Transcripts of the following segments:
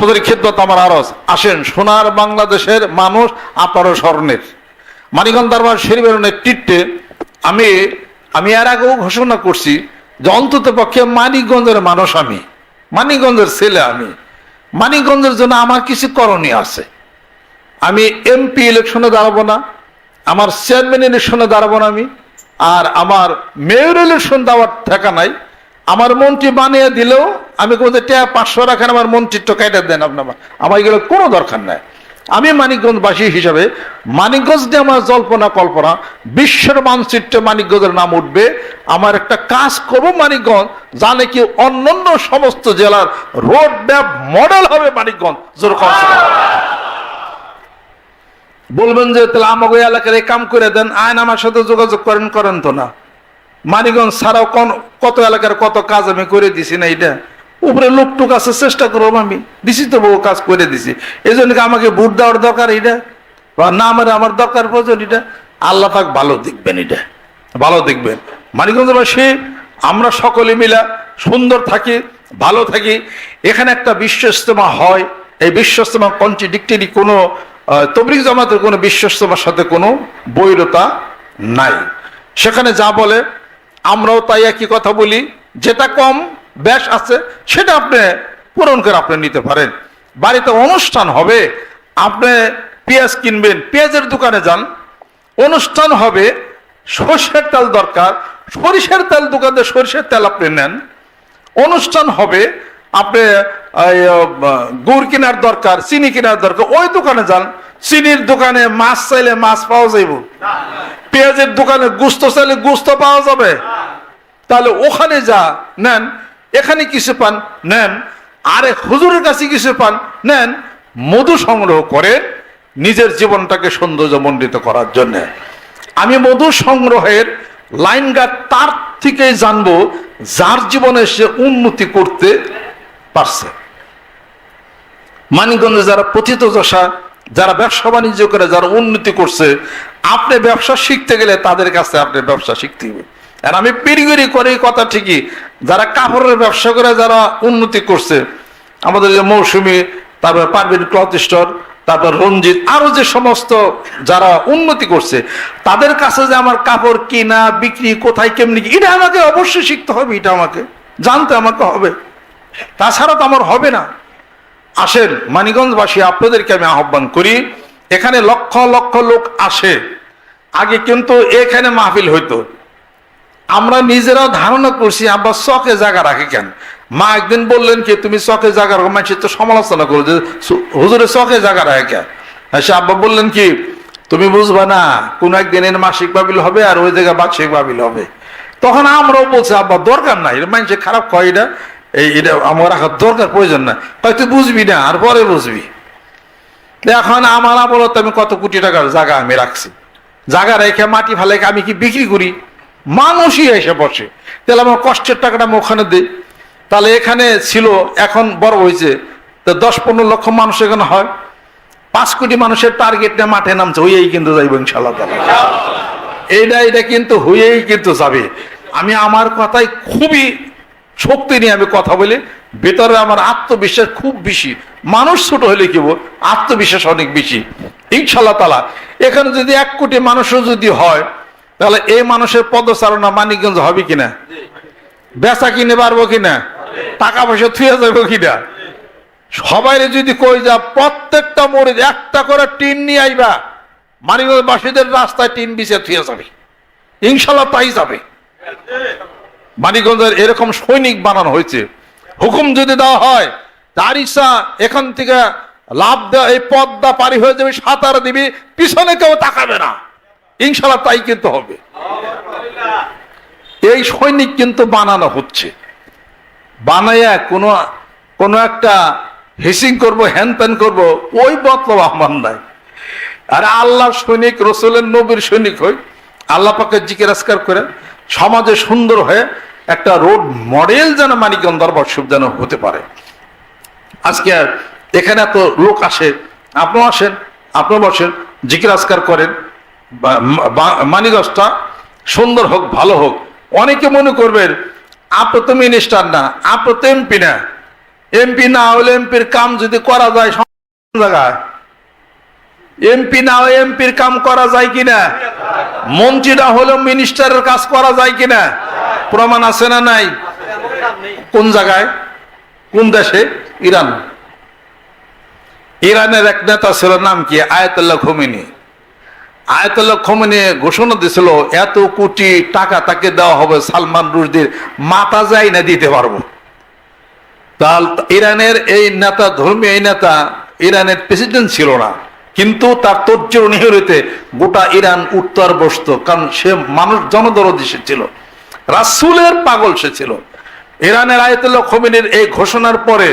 আপনাদের খেদমত আমার আরজ, আসেন সোনার বাংলাদেশের মানুষ আপনারও স্মরণের। মানিকগঞ্জ দরবার শরীফের নেতৃত্বে আমি এর আগেও ঘোষণা করছি যে অন্তত পক্ষে মানিকগঞ্জের মানুষ, আমি মানিকগঞ্জের ছেলে, আমি মানিকগঞ্জের জন্য আমার কিছু করণীয় আছে। আমি এমপি ইলেকশনে দাঁড়াবো না, আমার চেয়ারম্যান ইলেকশনে দাঁড়াবো না আমি, আর আমার মেয়র ইলেকশন দেওয়ার ঠেকা নাই। আমার মন্ত্রী বানিয়ে দিলেও আমি কোথাও 500 রাখেন, আমার মন্ত্রিত্ব কেটে দেন আপনার, আমার এগুলো কোনো দরকার নাই। আমি মানিকগঞ্জবাসী হিসাবে মানিকগঞ্জ নিয়ে আমার জল্পনা কল্পনা, বিশ্বের মানচিত্রে মানিকগঞ্জের নাম উঠবে। আমার একটা কাজ করবো মানিকগঞ্জ, যা নাকি অন্যান্য সমস্ত জেলার রোড ম্যাপ মডেল হবে মানিকগঞ্জ। বলবেন যে তাহলে আমাকে এলাকার এই কাম করে দেন, আইন আমার সাথে যোগাযোগ করেন তো না। মানিকগঞ্জ ছাড়াও কত এলাকার কত কাজ আমি করে দিছি না, এটা উপরে লোকটুক আছে, চেষ্টা করবো, আমি দিছি তো বহু কাজ করে দিছি। এই জন্য আমাকে ভোট দেওয়ার দরকার এটা, বা না আমার দরকার প্রয়োজন এটা? আল্লাহ পাক ভালো দেখবেন, এটা ভালো দেখবেন। মানিকগঞ্জবাসী আমরা সকলে মিলা সুন্দর থাকি, ভালো থাকি। এখানে একটা বিশ্ব ইজতেমা হয়, এই বিশ্ব ইজতেমা কন্ট্রাডিক্টরি কোনো তবলিগ জামাতের কোনো বিশ্ব ইজতেমার সাথে কোনো বৈরতা নাই। সেখানে যা বলে আমরাও তাই একই কথা বলি, যেটা কম বেশ আছে সেটা আপনি পূরণ করে আপনি নিতে পারেন। বাড়িতে অনুষ্ঠান হবে, আপনি পেঁয়াজ কিনবেন, পেঁয়াজের দোকানে যান। অনুষ্ঠান হবে, সরষের তেল দরকার, সরিষার তেল দোকানে সরিষার তেল আপনি নেন। অনুষ্ঠান হবে, আপনি গুড় কেনার দরকার, চিনি কেনার দরকার, ওই দোকানে যান। চিনির দোকানে মাছ চাইলে মাছ পাওয়া যাইব, পেঁয়াজের দোকানে গুস্ত চাইলে গুস্ত পাওয়া যাবে, তাহলে ওখানে যা নেন। এখানে কিছু পান নেন, আরে হুজুরের কাছে কিছু পান নেন। মধু সংগ্রহ করে নিজের জীবনটাকে সৌন্দর্যমণ্ডিত করার জন্য। আমি মধু সংগ্রহের লাইনগার্ড তার থেকে জানবো যার জীবনে সে উন্নতি করতে পারছে। মানিকগঞ্জে যারা প্রথিতযশা, যারা ব্যবসা বাণিজ্য করে, যারা উন্নতি করছে, আপনি ব্যবসা শিখতে গেলে তাদের কাছে আপনি ব্যবসা শিখতে হবে। আর আমি পিড়িগিরি করে কথা ঠিকই, যারা কাপড়ের ব্যবসা করে যারা উন্নতি করছে, আমাদের যে মৌসুমী, তারপর পারভিন ক্লথ স্টোর, তারপর রঞ্জিত, আরো যে সমস্ত যারা উন্নতি করছে, তাদের কাছে যে আমার কাপড় কিনা বিক্রি কোথায় কেমনি, এটা আমাকে অবশ্যই শিখতে হবে, এটা আমাকে জানতে আমাকে হবে, তাছাড়া তো আমার হবে না। আসেন মানিকগঞ্জবাসী, আপনাদেরকে আমি আহ্বান করি, এখানে লক্ষ লক্ষ লোক আসে। আগে কিন্তু এখানে মাহফিল হইতো, আমরা নিজেরাও ধারণা করছি আব্বা চকে জায়গা রাখে কেন। মা একদিন বললেন কি, তুমি চকে জায়গা রাখো, মানুষের তো সমালোচনা করো যে হুজুরে চকে জায়গা রাখে কেন। সে আব্বা বললেন কি, তুমি বুঝবা না, কোন একদিন এর মাসিক বাবিল হবে আর ওই জায়গায় বার্ষিক বাবিল হবে। তখন আমরাও বলছি আব্বা দরকার নাই, মানুষের খারাপ কয়, এটা আমার রাখার দরকার প্রয়োজন না। হয়তো বুঝবি না, আর পরে বুঝবি। এখন আমার বলতো আমি কত কোটি টাকার জায়গা আমি রাখছি, জায়গা রেখে মাটি ফেলে আমি কি বিক্রি করি? মানুষই এসে বসে, তাহলে আমার কষ্টের টাকাটা আমি ওখানে দিই। তাহলে এখানে ছিল, এখন বড় হয়েছে, তো 10-15 লক্ষ মানুষ এখানে হয়, 5 কোটি মানুষের টার্গেট নিয়ে মাঠে নামছে, হইয়েই কিন্তু যাইব ইনশাআল্লাহ। এটা কিন্তু হইয়েই কিন্তু যাবে। আমি আমার কথাই খুবই শক্তি নিয়ে আমি কথা বলি, ভেতরে আমার আত্মবিশ্বাস খুব বেশি। মানুষ ছোট হলে কি বল, আত্মবিশ্বাস অনেক বেশি ইনশাআল্লাহ তাআলা। এখানে যদি 1 কোটি মানুষও যদি হয়, তাহলে এই মানুষের পদচারণা মানিকগঞ্জ হবে কিনা, বেচা কিনে পারবো কিনা, টাকা পয়সা থুয়ে যাবো কিনা। সবাই যদি কই যা প্রত্যেকটা মোড়ে একটা করে টিন নিয়ে আইবা, মানিকগঞ্জবাসীদের রাস্তায় টিন বিছিয়ে থুয়ে যাবে, ইনশাআল্লাহ তাই যাবে। মানিকগঞ্জের এরকম সৈনিক বানানো হয়েছে। হুকুম যদি দেওয়া হয়, তার ইচ্ছা এখান থেকে লাভ দেওয়া, এই পদ্মা পারি হয়ে যাবে, সাঁতার দিবি, পিছনে কেউ তাকাবে না, ইনশাআল্লাহ তাই কিন্তু হবে। এই সৈনিক কিন্তু বানানো হচ্ছে, বানাইয়া কোনো একটা হিসিং করব, হ্যান ত্যান করবো, ওই মতলব আমার নাই। আর আল্লাহর সৈনিক, রসুলের নবীর সৈনিক হই, আল্লাহ পাকে জিকির আজকার করে সমাজে সুন্দর হয়ে একটা রোড মডেল যেন মানিকগঞ্জ দরবার শরীফ যেন হতে পারে। আজকে এখানে এত লোক আসে, আপনিও আসেন, আপনিও বসেন, জিকির আজকার করেন, মানিকগঞ্জটা সুন্দর হোক, ভালো হোক। অনেকে মনে করবেন আপনি তো মিনিস্টার না, আপনি তো এমপি না, এমপি না হলে এমপির কাম যদি করা যায় জায়গায়, এমপি না হলে এমপির কাম করা যায় কিনা, মন্ত্রী না হলেও মিনিস্টারের কাজ করা যায় কিনা, প্রমাণ আছে না নাই? কোন জায়গায়, কোন দেশে? ইরান। ইরানের এক নেতা ছিল, নাম কি? Ayatollah Khomeini. আয়াতুল্লাহ খোমেনি ঘোষণা দিয়েছিল এত কোটি টাকা তাকে দেওয়া হবে, সালমান রুশদির মাথা যাই না দিতে পারবো। তাহলে ইরানের এই নেতা, ধর্মীয় এই নেতা ইরানের প্রেসিডেন্ট ছিল না, কিন্তু তার তর্জের নিহরিতে গোটা ইরান উত্তর বসত, কারণ সে মানুষ জনদরদি সে ছিল, রাসূলের পাগল সে ছিল। ইরানের আয়াতুল্লাহ খোমেনির এই ঘোষণার পরে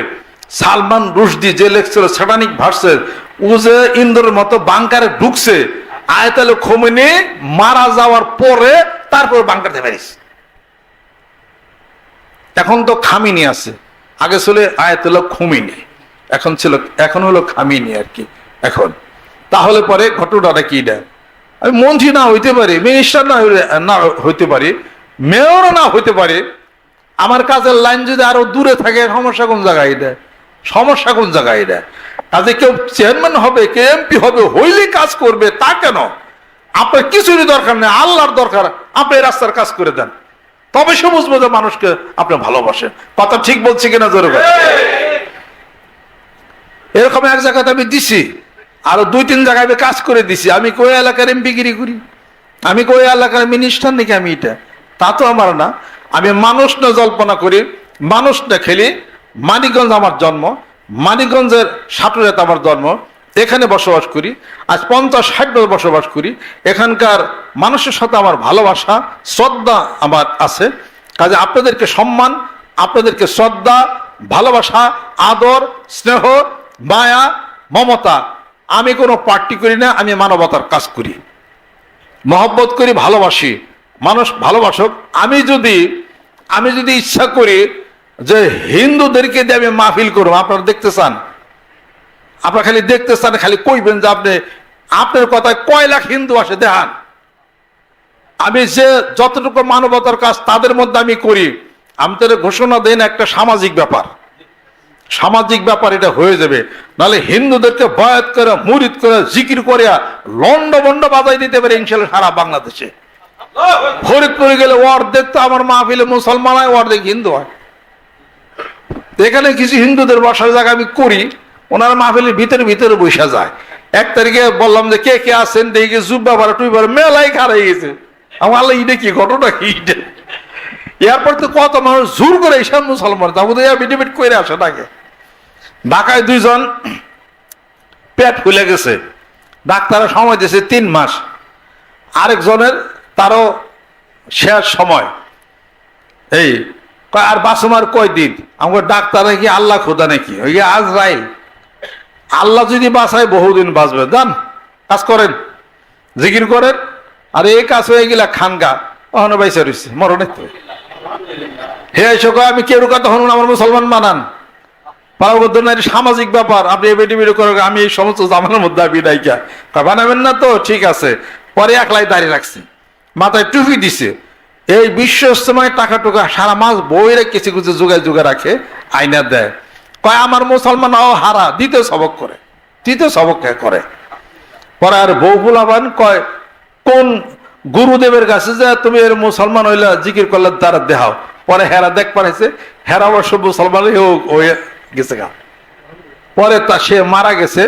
সালমান রুশদি যে লেখছিল স্যাটানিক ভার্সেস, ও যে ইন্দ্রের মতো বাংকারে ঢুকছে, আয়াতুল্লাহ খোমেনি মারা যাওয়ার পরে তারপর বাংকারতে পারিস। এখন তো খামিনি আছে, আগে ছিল আয়াতুল্লাহ খোমেনি, এখন হলো খামিনি আর কি এখন। তাহলে পরে ঘটনাটা কি? দেয় আমি মন্ত্রী না হইতে পারি, মিনিস্টার না হইতে পারি, মেয়র না হইতে পারে, আমার কাজের লাইন যদি আরো দূরে থাকে, সমস্যা কোন জায়গায় দেয়? সমস্যা কোন জায়গায় দেয়? কাজে কেউ চেয়ারম্যান হবে, কে এমপি হবে, হইলে কাজ করবে তা কেন? আপনার কিছুরই দরকার নেই, আল্লাহর দরকার, আপনি রাস্তার কাজ করে দেন, তবে সে বুঝবো যে মানুষকে আপনি ভালোবাসেন। কথা ঠিক বলছি কিনা জোরে ভাই? এরকম এক জায়গাতে আমি দিছি, আরো 2-3 জায়গায় আমি কাজ করে দিছি। আমি কই এলাকার এমপিগিরি করি, আমি কই এলাকার মিনিস্টার নাকি আমি? এটা তা তো আমার না। আমি মানুষ না জল্পনা করি, মানুষ না খেলি। মানিকগঞ্জ আমার জন্ম, মানিকগঞ্জের সাটুরাতে আমার জন্ম, এখানে বসবাস করি, আজ 50-60 বছর বসবাস করি। এখানকার মানুষের সাথে আমার ভালোবাসা, শ্রদ্ধা আমার আছে। কাজে আপনাদেরকে সম্মান, আপনাদেরকে শ্রদ্ধা, ভালোবাসা, আদর, স্নেহ, মায়া, মমতা। আমি কোনো পার্টি করি না, আমি মানবতার কাজ করি, মহব্বত করি, ভালোবাসি, মানুষ ভালোবাসক। আমি যদি ইচ্ছা করি যে হিন্দুদেরকে দিয়ে আমি মাহফিল করবো, আপনারা দেখতে চান? আপনারা খালি দেখতে চান, খালি কইবেন যে আপনার কথায় কয় লাখ হিন্দু আসে দেখান। আমি যে যতটুকু মানবতার কাজ তাদের মধ্যে আমি করি, আমি তো ঘোষণা দেন একটা সামাজিক ব্যাপার, সামাজিক ব্যাপার এটা হয়ে যাবে। নাহলে হিন্দুদেরকে বয়াত করে, মুরিদ করে, জিকির করে লন্ড বন্ড বাজাই দিতে পারে ইনশাল্লাহ সারা বাংলাদেশে। ফরিদপুরে গেলে অর্ধেক তো আমার মাহফিলে মুসলমান হয়, অর্ধেক হিন্দু হয়। এখানে কিছু হিন্দুদের বসার জায়গা আমি করি, ওনার মাহফিলের ভিতরে ভিতরে বসা যায়। 1 তারিখে বললাম যে কে কে আছেন, দেখে জুব্বা ভাড়া টুইবার মেলাই খারাই গেছে। আমার আল্লাহ ইটা কি ঘটনা কি? এরপর তো কত মানুষ জোর করে এইসব মুসলমান এফিডেভিট করে আসে তাকে। ঢাকায় 2 জন পেট ফুলে গেছে, ডাক্তারের সময় দিয়েছে 3 মাস। আরেকজনের তারও শেষ সময়, এই আর বাসুমার কয়দিন। আমার ডাক্তার নাকি আল্লাহ খোদা নাকি, ওই আজরাইল। আল্লাহ যদি বাঁচায় বহুদিন বাঁচবে, যান কাজ করেন, জিকির করেন। আর এই কাজ হয়ে গেলা খানগা ওখানে বাইসা রয়েছে মরণে তো। হে আমি কেউ কথা হন, আমার মুসলমান মানান, সামাজিক ব্যাপার। আপনি এবিডিবিডি করে আমি এই সমস্ত জামানের মধ্যে আমি নাইকা বানাবেন না তো ঠিক আছে। পরে একলাই দাঁড়িয়ে রাখছে, মাথায় টুপি দিছে। এই বিশ্ব ইজতেমায় টাকা টুকা সারা মাস বইরে কিছু কিছু জোগায় জোগায় রাখে, আইনা দেয়। কয় আমার মুসলমান হারা দিতে সবক করে, দিতে সবক করে। পরে আর বউ বুলাবান কয় কোন গুরুদেবের কাছে যে তুমি এর মুসলমান হইলা জিকির করলে তারা দেখাও। পরে হেরা দেখ পারেছে, হেরা অবশ্য মুসলমান হয়ে গেছে গা। পরে সে মারা গেছে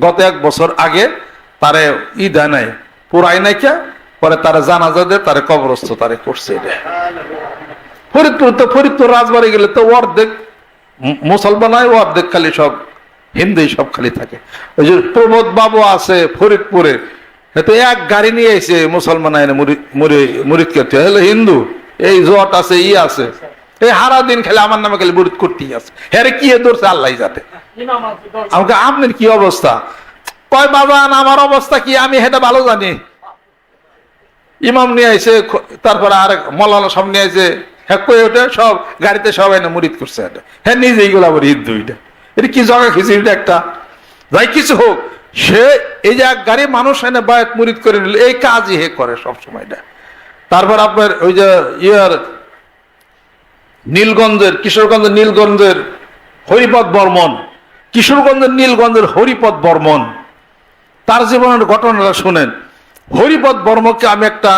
গত 1 বছর আগে, তারে দেয় নাই, পুরাই নাইকা। পরে তারা জানাজা দিয়ে তারে কবরস্থ তারে করছে। ফরিদপুর রাজবাড়ি গেলে তো অর্ধেক মুসলমান হয়, অর্ধেক খালি সব হিন্দুই সব খালি থাকে। ওই যে প্রমোদ বাবু আছে ফরিদপুরে, তো 1 গাড়ি নিয়ে এসে মুসলমান আইনে মুরিদ করতে হলো হিন্দু। এই জট আছে, আছে, এই হারা দিন খালি আমার নামে খালি মুরিদ করতেই আছে। হ্যাঁ কি ধরছে আল্লাহ যাতে। আমাকে আপনার কি অবস্থা? কয় বাবান আমার অবস্থা কি আমি সেটা ভালো জানি। ইমাম নিয়ে আইছে, তারপরে আর মৌলানা সব নিয়ে আইছে, হ্যাঁ কয়ে ওঠে সব গাড়িতে সবাই না মুরিদ করছে। এটা হ্যাঁ নিজে এইগুলো আবার হিন্দু। এটা কি জগা খিচুড়ি একটা, যাই কিছু হোক, সে এই যে 1 গাড়ি মানুষ এনে বায়াত মুরিদ করে নিল, এই কাজই হে করে সবসময়। তারপর আপনার ওই যে নীলগঞ্জের, কিশোরগঞ্জের নীলগঞ্জের হরিপদ বর্মন, কিশোরগঞ্জের নীলগঞ্জের হরিপদ বর্মন, তার জীবনের ঘটনাটা শুনেন। হরিপদ বর্মকে আমি একটা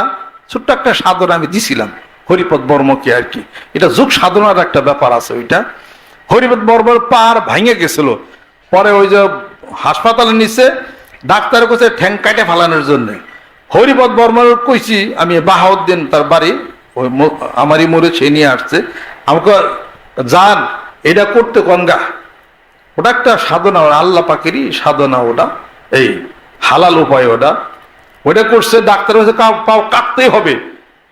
ছোট্ট একটা সাধনা আমি দিছিলাম, হরিপদ বর্মকে আর কি, এটা যুগ সাধনার একটা ব্যাপার আছে। ওইটা হরিপদ বর্মর পার ভাঙে গেছিল, পরে ওই যে হাসপাতালে নিচে ডাক্তারের কাছে ঠ্যাং কাটে ফেলানোর জন্য হরিপদ বর্মর কইছি আমি, বাহাউদ্দিন তার বাড়ি, ওই আমারই মোড়ে সে নিয়ে আসছে আমাকে, যান এটা করতে কনগা, ওটা একটা সাধনা, আল্লাহ পাকেরই সাধনা, ওটা এই হালাল উপায়, ওটা করছে। ডাক্তার হচ্ছে পাও কাটতেই হবে,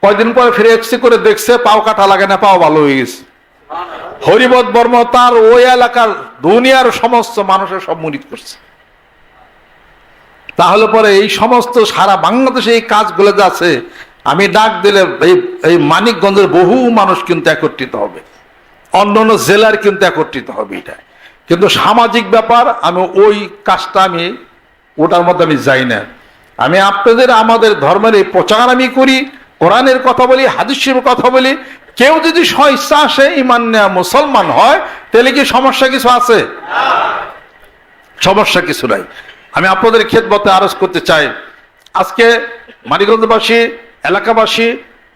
কয়দিন পরে ফিরে এক্সরে করে দেখছে পাও কাটা লাগে না, পাও ভালো হয়ে গেছে। হরিপদ বর্মা তার ওই এলাকার দুনিয়ার সমস্ত মানুষের সব মুরিদ করছে। তাহলে পরে এই সমস্ত সারা বাংলাদেশে এই কাজগুলো যাচ্ছে, আমি ডাক দিলে এই মানিকগঞ্জের বহু মানুষ কিন্তু একত্রিত হবে, অন্যান্য জেলার কিন্তু একত্রিত হবে। এটা কিন্তু সামাজিক ব্যাপার, আমি ওই কাজটা আমি ওটার মধ্যে আমি যাই না। আমি আপনাদের আমাদের ধর্মের এই প্রচার আমি করি, কোরআনের কথা বলি, হাদিসের কথা বলি। কেউ যদি স্বইচ্ছা আসে ইমান নেয়া মুসলমান হয়, তাহলে কি সমস্যা কিছু আছে? সমস্যা কিছু নাই। আমি আপনাদের খেদমতে আরজ করতে চাই, আজকে মানিকগঞ্জবাসী, এলাকাবাসী,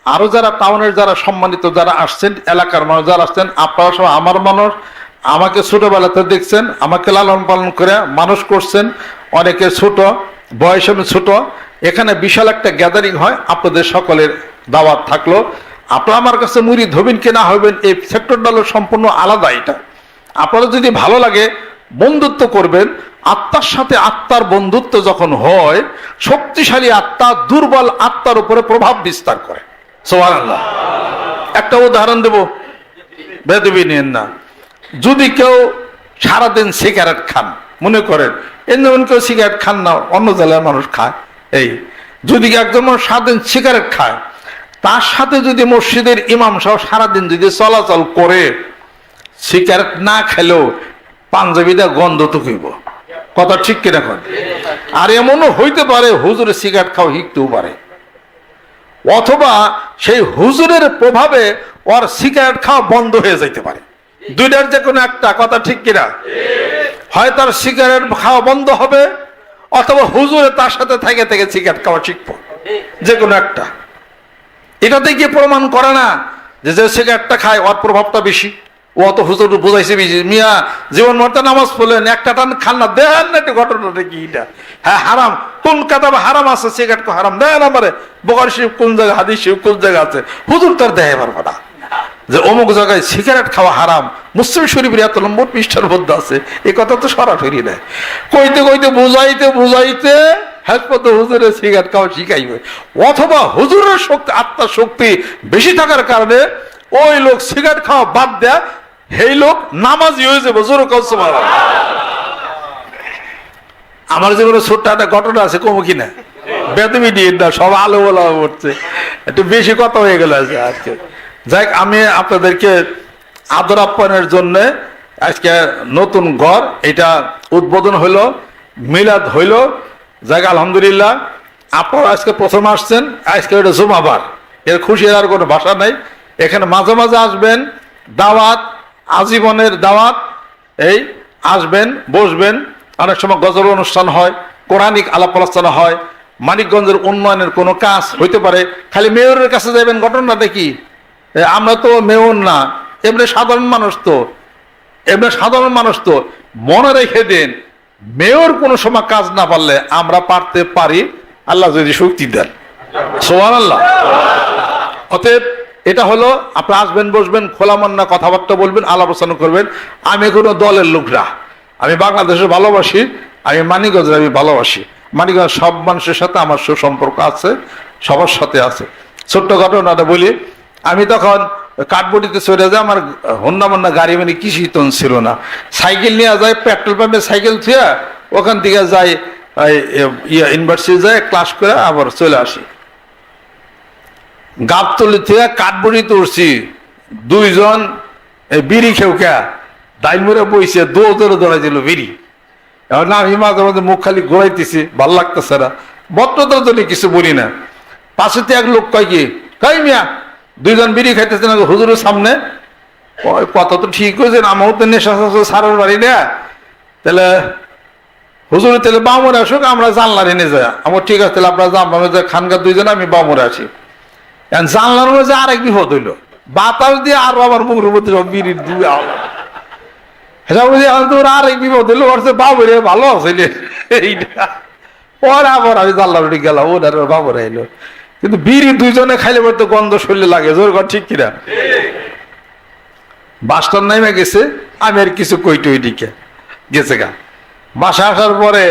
আরো যারা টাউনের যারা সম্মানিত যারা আসছেন, এলাকার মানুষ যারা আসছেন, আপনারা সব আমার মানুষ, আমাকে ছোটবেলাতে দেখছেন, আমাকে লালন পালন করে মানুষ করছেন, অনেকে ছোট বয়সে ছোট। এখানে বিশাল একটা গ্যাদারিং হয়, আপনাদের সকলের দাওয়াত থাকলো। আপনারা আমার কাছে মুরিদ হবেন কি না হবেন, এই সেক্টরটা হলো সম্পূর্ণ আলাদা। এটা আপনারা যদি ভালো লাগে বন্ধুত্ব করবেন, আত্মার সাথে আত্মার বন্ধুত্ব যখন হয়, শক্তিশালী আত্মা দুর্বল আত্মার উপরে প্রভাব বিস্তার করে। সুবহানাল্লাহ। একটা উদাহরণ দেব, বেদবি নিয়েন না। যদি কেউ সারাদিন সিগারেট খান, মনে করেন এমন কেউ সিগারেট খান না, অন্য জেলার মানুষ খায়, এই যদি একজন মানুষ সারাদিন সিগারেট খায়, তার সাথে যদি মসজিদের ইমাম সহ সারাদিন যদি চলাচল করে, সিগারেট না খেলেও পাঞ্জাবিটা গন্ধ তো হইব, কথা ঠিক কিনা কন? আর এমনও হইতে পারে হুজুরে সিগারেট খাওয়া শিখতেও পারে, অথবা সেই হুজুরের প্রভাবে ওর সিগারেট খাওয়া বন্ধ হয়ে যাইতে পারে। দুইটার যে কোনো একটা, কথা ঠিক কিনা? হয় তার সিগারেট খাওয়া বন্ধ হবে, অথবা হুজুরে তার সাথে থেকে থেকে সিগারেট খাওয়া শিখবো, যে কোনো একটা। এটাতে গিয়ে প্রমাণ করে না যে যে সিগারেটটা খায় ওর প্রভাবটা বেশি। ও অত হুজুর বুঝাইছে বেশি, মিয়া জীবন মরতে নামাজ পড়লেন, একটা টান খান না, দেন না একটু ঘটনাটা কি এটা? হ্যাঁ হারাম, কোন কাতাবে হারাম আছে সিগারেট কো হারাম, দেন আমারে বুখারী শরীফ কোন জায়গা, হাদিস শরীফ কোন জায়গা আছে? হুজুর তার দেয় পারবে না যে অমুক জায়গায় সিগারেট খাওয়া হারাম, মুসলিম শরীফের এত নম্বর পৃষ্ঠার মধ্যে আছে, এই কথা তো সরাসরি নেয়। কইতে কইতে বুঝাইতে বুঝাইতে হুজুরের সিগারেট খাওয়া শিখাইবে, অথবা হুজুরের শক্তি, আত্মার শক্তি বেশি থাকার কারণে ওই লোক সিগারেট খাওয়া বাদ দেয়, সেই লোক নামাজি হয়ে যাবে। আমার জীবনে ছোট্ট একটা ঘটনা আছে, কমো কিনা বেদমি দিয়ে না, সব আলো বলা পড়ছে, একটু বেশি কথা হয়ে গেল আজকে। যাই, আমি আপনাদেরকে আদর আপ্যায়নের জন্য আজকে নতুন ঘর এটা উদ্বোধন হইল, মিলাদ হইল, যাই আলহামদুলিল্লাহ। আপনারা আজকে প্রথম আসছেন, আজকে ওইটা জুমাবার, এর খুশির আর কোনো ভাষা নাই। এখানে মাঝে মাঝে আসবেন, দাওয়াত, আজীবনের দাওয়াত, এই আসবেন, বসবেন। অনেক সময় গজল অনুষ্ঠান হয়, কোরআনিক আলাপ আলোচনা হয়, মানিকগঞ্জের উন্নয়নের কোনো কাজ হইতে পারে। খালি মেয়রের কাছে যাবেন, ঘটনা দেখি আমরা তো মেয়র না, এমনি সাধারণ মানুষ তো, এমনি সাধারণ মানুষ তো। মনে রেখে দিন, মেয়র কোনো সময় কাজ না পারলে আমরা পারতে পারি, আল্লাহ যদি শক্তি দেন। সুবহানাল্লাহ। অতএব এটা হলো, আপনি আসবেন, বসবেন, খোলা মন্না কথাবার্তা বলবেন, আলাপ আলোচনা করবেন। আমি কোনো দলের লোক না, আমি বাংলাদেশের ভালোবাসি, আমি মানিকগঞ্জের আমি ভালোবাসি। মানিকগঞ্জ সব মানুষের সাথে আমার সুসম্পর্ক আছে, সবার সাথে আছে। ছোট্ট ঘটনাটা বলি, আমি তখন কাঠবটিতে চলে যায়, আমার হন্যা মন্না গাড়ি মানে কিছু তন ছিল না, সাইকেল নিয়ে যায়, পেট্রোল পাম্পে সাইকেল থুয়া ওখান থেকে যাই ইউনিভার্সিটি যায়, ক্লাস করে আবার চলে আসি। গাবতলি থেকে কাঠবটিতে উঠছি, দুইজন বিড়ি খেউকা ডাইমরে বইছে, দৌড়ে দৌড়াইছিল বিড়ি। এখন আমি মাঝে মাঝে মুখ খালি ঘোরাইতেছি, ভাল লাগতেছে না, ভদ্রতার জন্য কিছু বলি না। পাশেতে এক লোক কয় কি, কই মিয়া দুইজন বিড়ি খাইতেছে না হুজুরের সামনে? ওই কথা তো ঠিক হয়েছে, আমার তো নেশা সারের বাড়ি না, তাহলে হুজুর তাহলে বামরে আসুক, আমরা জানলার এনে যাই। আমার ঠিক আছে, তাহলে আপনারা জানলার খানকার দুইজন, আমি বামরে আসি। জানলার মধ্যে আরেক বিপদ হইলো, বাতাস দিয়ে আর আমার মুখের মধ্যে সব বিড়ির দুই তোর আরেক বিপদ হইলো, বাবরে ভালো আছে এইটা। পরে আবার আমি জানলার উঠে গেলাম, ওনার বাবরে এলো, কিন্তু বিড়ি দুইজনে খাইলে পরে তো গন্ধ শরীরে লাগে, জোর কর ঠিক কিনা? বাসটার নামে গেছে, আমি আর কিছু কইটই দিকে গেছে গা। বাসা আসার পরে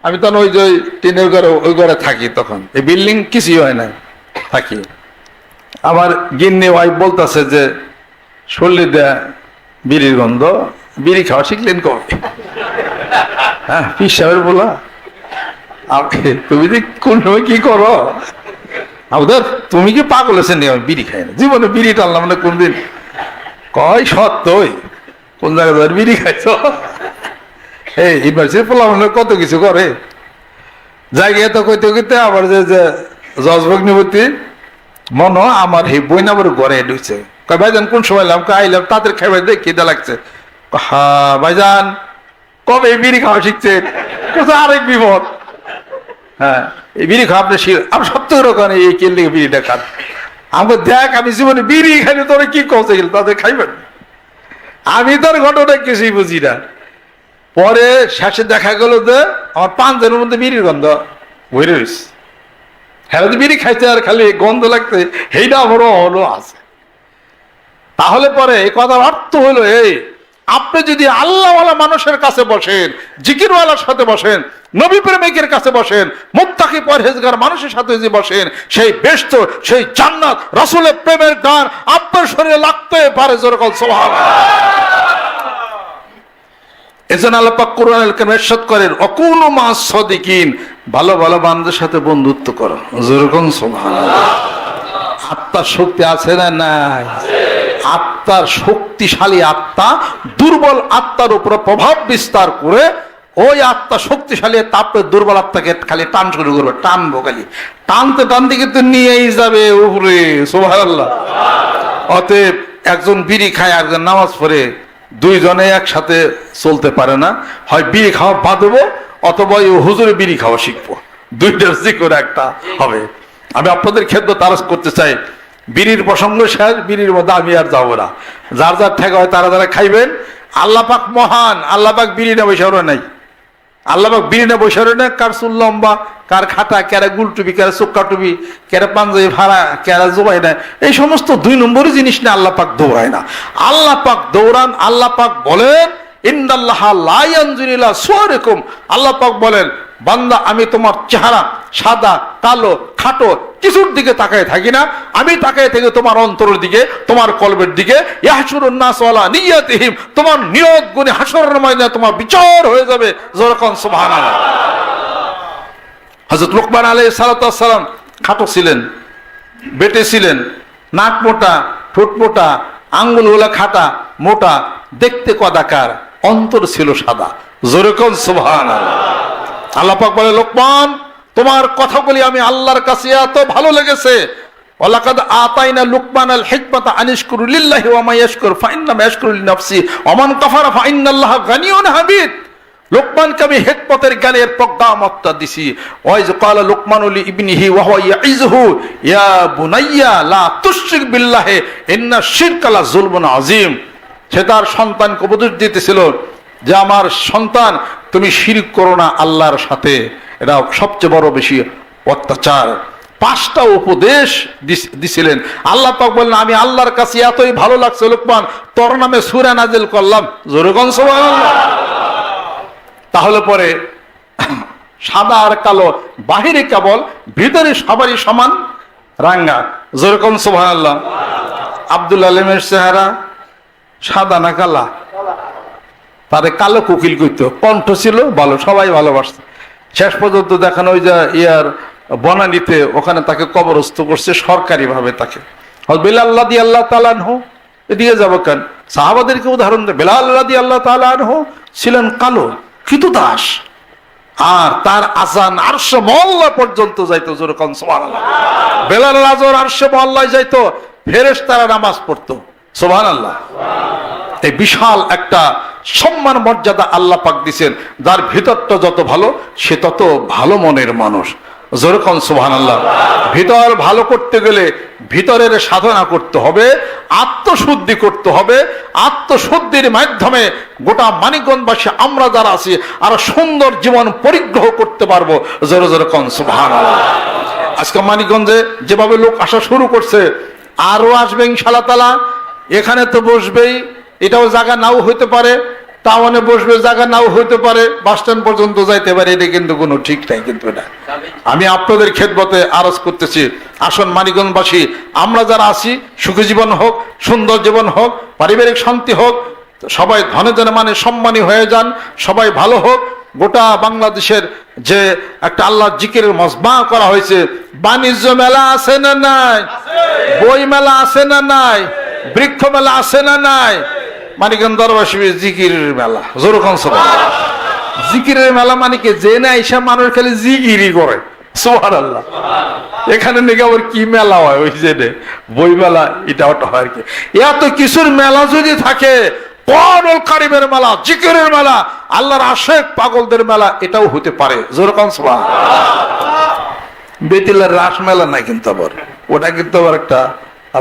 আমি তখন ওই যে টিনের ঘরে, ওই ঘরে থাকি, তখন এই বিল্ডিং কিছুই হয় না, থাকি। আমার গিন্নি ওয়াইফ বলতেছে যে শরীরে দেয়া বিড়ির গন্ধ, বিড়ি খাওয়া শিখলেন কবে? হ্যাঁ, পীর সাহেবের বলা, তুমি যে কোন সময় কি করো? আমাদের তুমি কি পাগল হয়েছে নি? আমি বিড়ি খাই না, জীবনে বিড়ি টানলাম না কোনদিন। কয় সত্যই, কোন জায়গায় বিড়ি খাইছ? এই ইউনিভার্সিটি পোলাম কত কিছু করে, জায়গায় তো কইতে কইতে আবার যে জজভগ্নিপতি মন আমার এই বইনাবার ঘরে ঢুকছে। কয় ভাইজান কোন সময় এলাম? আইলাম তাদের খাইবার দিয়ে খিদে লাগছে। হা ভাইজান কবে বিড়ি খাওয়া শিখছেন? আরেক বিপদ। হ্যাঁ, এই বিড়ি খাওয়া আপনি আমি সত্তর ওখানে এই কেলে বিড়িটা খান। আমার দেখ, আমি জীবনে বিড়ি খাইলে তোরা কি কমছে গেল, তাদের খাইবেন? আমি তোর ঘটনা কিছুই বুঝি না। পরে শেষে দেখা গেল যে আমার পাঞ্জাবের মধ্যে বিড়ির গন্ধ বইরে রয়েছে। হ্যাঁ, বিড়ি খাইতে আর খালি গন্ধ লাগছে, সেইটা আমারও হলো আছে। তাহলে পরে এই কথার অর্থ হলো এই, আপনি যদি আল্লাহওয়ালা মানুষের কাছে বসেন, জিকিরওয়ালার সাথে বসেন, নবী প্রেমিকের কাছে বসেন, মুত্তাকি পরহেজগার মানুষের সাথে যদি বসেন, সেই বেহেশত, সেই জান্নাত, রাসূলের প্রেমের গান আপনার শরীরে লাগতে পারে। যেরকম সুবহানাল্লাহ। এজন্য আল্লাহ পাক কোরআনুল কারীমে ইরশাদ করেন, অকুনু মা'আস সাদিকিন, ভালো ভালো বান্দার সাথে বন্ধুত্ব করো। যেরকম সুবহানাল্লাহ। আত্মার শক্তি আছে না নাই? আত্মার শক্তিশালী আত্মা দুর্বল আত্মার উপর প্রভাব বিস্তার করে, ওই আত্মা শক্তিশালী তারপরে দুর্বল আত্মাকে খালি টান শুরু করবে, টানবো খালি, টানতে টানতে কিন্তু নিয়েই যাবে উপরে। সুবহানাল্লাহ। অতএব একজন বিড়ি খায়, একজন নামাজ পড়ে, দুইজনে একসাথে চলতে পারে না। হয় বিড়ি খাওয়া বাঁধবো, অথবা হুজুরে বিড়ি খাওয়া শিখবো, দুইটার যে করে একটা হবে। আমি আপনাদের ক্ষেত্রে তারাস করতে চাই, বিড়ির প্রসঙ্গ শেষ, বিড়ির মধ্যে আমি আর যাবো না। যার যার ঠেকা হয় তারা যারা খাইবেন। আল্লাহ পাক মহান, আল্লাহ পাক বিড়ি না বৈশারও নাই, আল্লাহ পাক বিড়ি না বৈশারও নাই। কার চুল লম্বা, কার খাটা, কারা গুল টুপি, কারা চোক্কা টুপি, কারা পাঞ্জাবি ভাড়া, কারা জোবাই না, এই সমস্ত দুই নম্বরই জিনিস না আল্লাহ পাক দৌড়ায় না। আল্লাহ পাক দৌড়ান। আল্লাহ পাক বলেন, ইন্নাল্লাহা লা ইয়ানজুরু ইলা সুওয়ারিকুম, আল্লাহ পাক বলেন, বান্দা আমি তোমার চেহারা সাদা কালো খাটো কিছুর দিকে তাকায় থাকি না, আমি তাকায় থাকি তোমার অন্তরের দিকে, তোমার কলবের দিকে। ইয়াহশুরুন নাস আলা নিয়াতিহিম, তোমার নিয়ত গুণে হাসরের ময়দানে তোমার বিচার হয়ে যাবে। যেরকম সুবহানাল্লাহ। হযরত লুকমান আলাইহিস সালাতু ওয়াস সালাম খাটো ছিলেন, বেটে ছিলেন, নাক মোটা, ঠোঁট মোটা, আঙ্গুলগুলা খাটা মোটা, দেখতে কদাকার, অন্তর ছিল সাদা। যেরকম সুবহানাল্লাহ। আল্লাহ পাক বলে, লোকমান তোমার কথাগুলি আমি আল্লাহর কাছে এত ভালো লেগেছে। ওয়ালাকাদ আতাইনা লুকমানাল হিকমাতা আনিশকুরু লিল্লাহি ওয়া মা ইয়াশকুর ফাইন্নামা ইয়াশকুরু লিনাফসি ওয়া মান কাফারা ফাইন্নাল্লাহা গানিয়ুন হামিদ। লোকমানকে আমি হিকমতের জ্ঞানের প্রজ্ঞামত্তা দিছি। ওয়াইজ ক্বালা লুকমানু লিইবনিহি ওয়া হুয়া ইয়াইযুহু ইয়া বুনাইয়া লা তুশরিক বিল্লাহি ইন্না শিরকা লা যুলমুন আযীম। সে তার সন্তানকে উপদেশ দিতেছিল যে আমার সন্তান, তুমি শিরক করো না আল্লাহর সাথে, এটা সবচেয়ে বড় বেশি অত্যাচার। 5টা উপদেশ দিছিলেন। আল্লাহ পাক বললেন, আমি আল্লাহর কাছে এতই ভালো লাগছে লোকমান, তোর নামে সূরা নাজিল করলাম। জোরে কোন সুবহানাল্লাহ। তাহলে পরে সাদা আর কালো, বাহিরে কেবল, ভিতরে সবারই সমান রাঙ্গা। জোরে কোন সুবহানাল্লাহ। আব্দুল আলিমের চেহারা সাদা না কালা? তারে কালো কুকিল কইতো, কণ্ঠ ছিল ভালো, সবাই ভালোবাসত। শেষ পর্যন্ত দেখানো ওই যে ইয়ার বনানীতে, ওখানে তাকে কবরস্থ করছে সরকারি ভাবে। তাকে বেলাল রাদিয়াল্লাহু তাআলা আনহু, এদিকে যাব কেন, সাহাবাদেরকে উদাহরণ দেয়। বেলাল রাদিয়াল্লাহু তাআলা আনহু ছিলেন কালো কৃতদাস, আর তার আযান আরশ মহল্লা পর্যন্ত যাইতো। যেরকম সুবহানাল্লাহ। বেলাল আযান আরশ মহল্লায় যাইতো, ফেরেশতারা নামাজ পড়তো, সুবহানাল্লাহ। এই বিশাল একটা সম্মান মর্যাদা আল্লাহ পাক দিয়েছেন, যার ভিতরটা যত ভালো সে তত ভালো মনের মানুষ। যেরকম সুবহানাল্লাহ। ভিতর ভালো করতে গেলে ভিতরের সাধনা করতে হবে, আত্মশুদ্ধি করতে হবে। আত্মশুদ্ধির মাধ্যমে গোটা মানিকগঞ্জবাসী আমরা যারা আছি আরো সুন্দর জীবন পরিগ্রহ করতে পারবো। যেরকম সুবহানাল্লাহ। আজকে মানিকগঞ্জে যেভাবে লোক আসা শুরু করছে, আরো আসবে ইনশাআল্লাহ তাআলা। এখানে তো বসবেই, এটাও জায়গা নাও হইতে পারে, টাউনে বসবে জায়গা নাও হইতে পারে, বাস স্ট্যান্ড পর্যন্ত যাইতে পারে, এটা কিন্তু কোনো ঠিক নাই। কিন্তু এটা আমি আপনাদের খেদমতে আরজ করতেছি, আসুন মানিকগঞ্জবাসী আমরা যারা আছি সুখী জীবন হোক, সুন্দর জীবন হোক, পারিবারিক শান্তি হোক, সবাই ধনে ধনে মানে সম্মানী হয়ে যান, সবাই ভালো হোক। গোটা বাংলাদেশের যে একটা আল্লাহ জিকিরের মজমা করা হয়েছে, বাণিজ্য মেলা আছে না নাই, বই মেলা আছে না নাই, বৃক্ষ মেলা আছে না নাই, মানিকগঞ্জ দরবার শিবির জিকিরের মেলা। যেরকম জিকিরের মেলা মানে কি, যে না এসব মানুষ খালি জিকিরই করে। সুবহানাল্লাহ। এখানে নাকি আবার কি মেলা হয়, ওই যে বই মেলা, এটা ওটা হয় আর কি। এত কিছুর মেলা যদি থাকে, কোরআনুল কারীমের মেলা, জিকিরের মেলা, আল্লাহর আশিক পাগলদের মেলা, এটাও হতে পারে। যেরকম সুবহানাল্লাহ। বেতিলের রাস মেলা নাই কিন্তু আবার, ওটা কিন্তু আবার একটা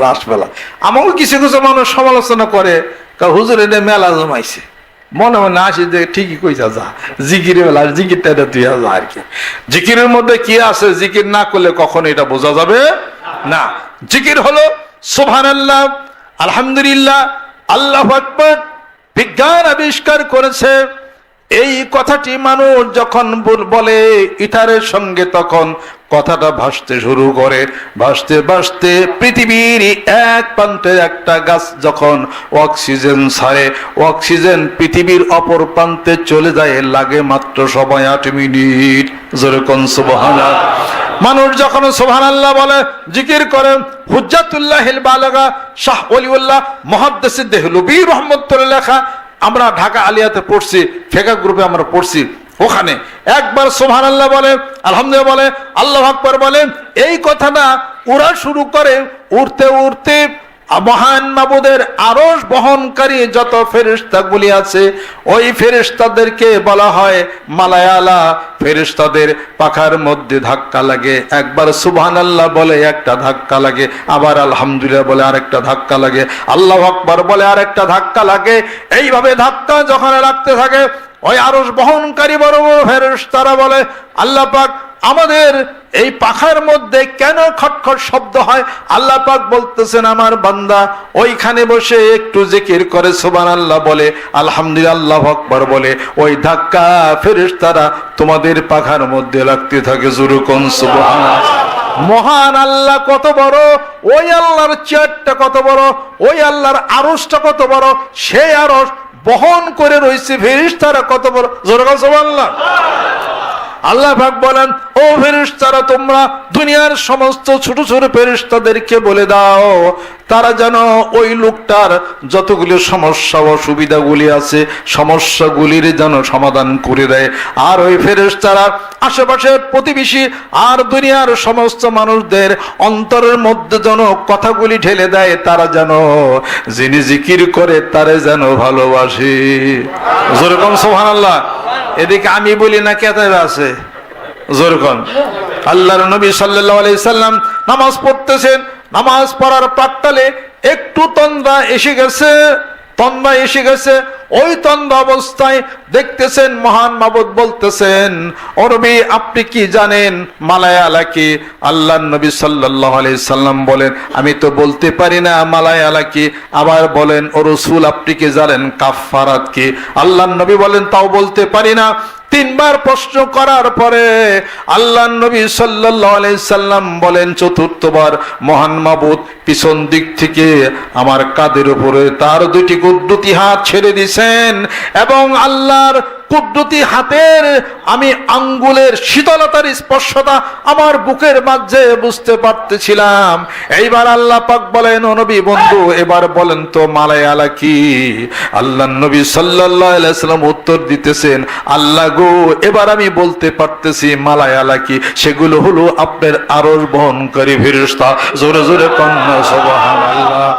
রাস মেলা। আমাকে কিছু কিছু মানুষ সমালোচনা করে, হুজুর এটা মেলা জমাইছে, মনে মনে আসি যে ঠিকই কইছা, যা জিকিরের মেলা, জিকিরটা তুই যা আর কি। জিকিরের মধ্যে কি আছে, জিকির না করলে কখনো এটা বোঝা যাবে না। জিকির হলো সুবহানাল্লাহ, আলহামদুলিল্লাহ, আল্লাহু আকবার। বিজ্ঞান আবিষ্কার করেছে এই কথাটি মানুষ যখন বলে ইথারের সঙ্গে, তখন কথাটা ভাসতে শুরু করে। ভাসতে ভাসতে পৃথিবীর এক প্রান্তে একটা গাছ যখন অক্সিজেন ছাড়ে, অক্সিজেন পৃথিবীর অপর প্রান্তে চলে যায়, লাগে মাত্র সময় 8 মিনিট। যেরকম সুবহানাল্লাহ। মানুষ যখন সুবহানাল্লাহ বলে, জিকির করে, হুজ্জাতুল্লাহিল বালিগা শাহ ওলিউল্লাহ মুহাদ্দিস দেহলভী রাহমাতুল্লাহ লেখা, আমরা ঢাকা আলিয়াতে পড়ছি, ফেকা গ্রুপে আমরা পড়ছি, ওখানে একবার সুবহানাল্লাহ বলে, আলহামদুলিল্লাহ বলে, আল্লাহু আকবার বলে, এই কথাটা উড়া শুরু করে। উড়তে উড়তে মহান মাবুদের আরশ বহনকারী যত ফেরেশতাগুলি আছে, ওই ফেরেশতাদেরকে বলা হয় মালায়ালা। ফেরেশতাদের পাখার মধ্যে ধাক্কা লাগে, একবার সুবহানাল্লাহ বলে একটা ধাক্কা লাগে, আবার আলহামদুলিল্লাহ বলে আরেকটা ধাক্কা লাগে, আল্লাহু আকবার বলে আরেকটা ধাক্কা লাগে। এইভাবে ধাক্কা যখন লাগতে থাকে, ওই আরশ বহনকারী বড় বড় ফেরেশতারা বলে, আল্লাহ পাক আমাদের এই পাখার মধ্যে কেন খটখট শব্দ হয়? আল্লাহ পাক বলতেছেন, আমার বান্দা ওইখানে বসে একটু জিকির করে, সুবহানাল্লাহ বলে, আলহামদুলিল্লাহ, আল্লাহু আকবার বলে, ওই ধাক্কা ফেরেশতারা তোমাদের পাখার মধ্যে লাগতে থাকে। যেরকম সুবহানাল্লাহ। মহান আল্লাহ কত বড়, ওই আল্লাহর চেয়ারটা কত বড়, ওই আল্লাহর আরশটা কত বড়, সেই আরশ বহন করে রয়েছে ফেরেশতারা কত বড়। যেরকম সুবহানাল্লাহ। আল্লাহ পাক বলেন, ও ফেরেশতারা, তোমরা দুনিয়ার সমস্ত ছোট ছোট ফেরেশতাদেরকে বলে দাও, তারা যেন ওই লোকটার যতগুলো সমস্যা অসুবিধাগুলি আছে, সমস্যাগুলির যেন সমাধান করে দেয়। আর ওই ফেরেশতারা আশেপাশের প্রতিবেশী আর দুনিয়ার সমস্ত মানুষদের অন্তরের মধ্যে যেন কথাগুলি ঢেলে দেয়, তারা যেন যিনি জিকির করে তারে যেন ভালোবাসে। যেরকম সুবহানাল্লাহ। এদিকে আমি বলি না, কেতাবে আছে। যেরকম আল্লাহর নবী সাল্লাল্লাহু আলাইহি সাল্লাম নামাজ পড়তেছেন, নামাজ পড়ার প্রাক্কালে একটু তন্দ্রা এসে গেছে, তন্দ্রা এসে গেছে। ওই তন্দ্রা অবস্থায় দেখতেছেন মহান মাবুদ বলতেছেন, ও নবী আপনি কি জানেন মালায়ালা কি? আল্লাহর নবী সাল্লাল্লাহু আলাইহি সাল্লাম বলেন, আমি তো বলতে পারি না মালায়ালা কি। আবার বলেন, ও রাসূল আপনি কি জানেন কাফফারাত কি? আল্লাহর নবী বলেন, তাও বলতে পারি না। 3 বার প্রশ্ন করার পরে আল্লাহর নবী সাল্লাল্লাহু আলাইহি সাল্লাম বলেন, চতুর্থবার মহান মাবুদ পিছন দিক থেকে আমার কাঁধের উপরে তার 2টি কুদরতি হাত ছেড়ে দিয়েছেন, এবং আল্লাহর কুদরতি হাতের আমি আঙ্গুলের শীতলতার স্পর্শতা আমার বুকের মাঝে বুঝতে পারতেছিলাম। এইবার আল্লাহ পাক বলেন, ও নবী বন্ধু এবার বলেন তো মালায়ালা কি? আল্লাহর নবী সাল্লাল্লাহু আলাইহি সাল্লাম উত্তর দিতেছেন, আল্লাহ গো এবার আমি বলতে পারতেছি মালায়ালা কি। সেগুলো হলো আপনার আরশ বহনকারী ফেরেশতা। জোরে জোরে কন্যা সুবহানাল্লাহ।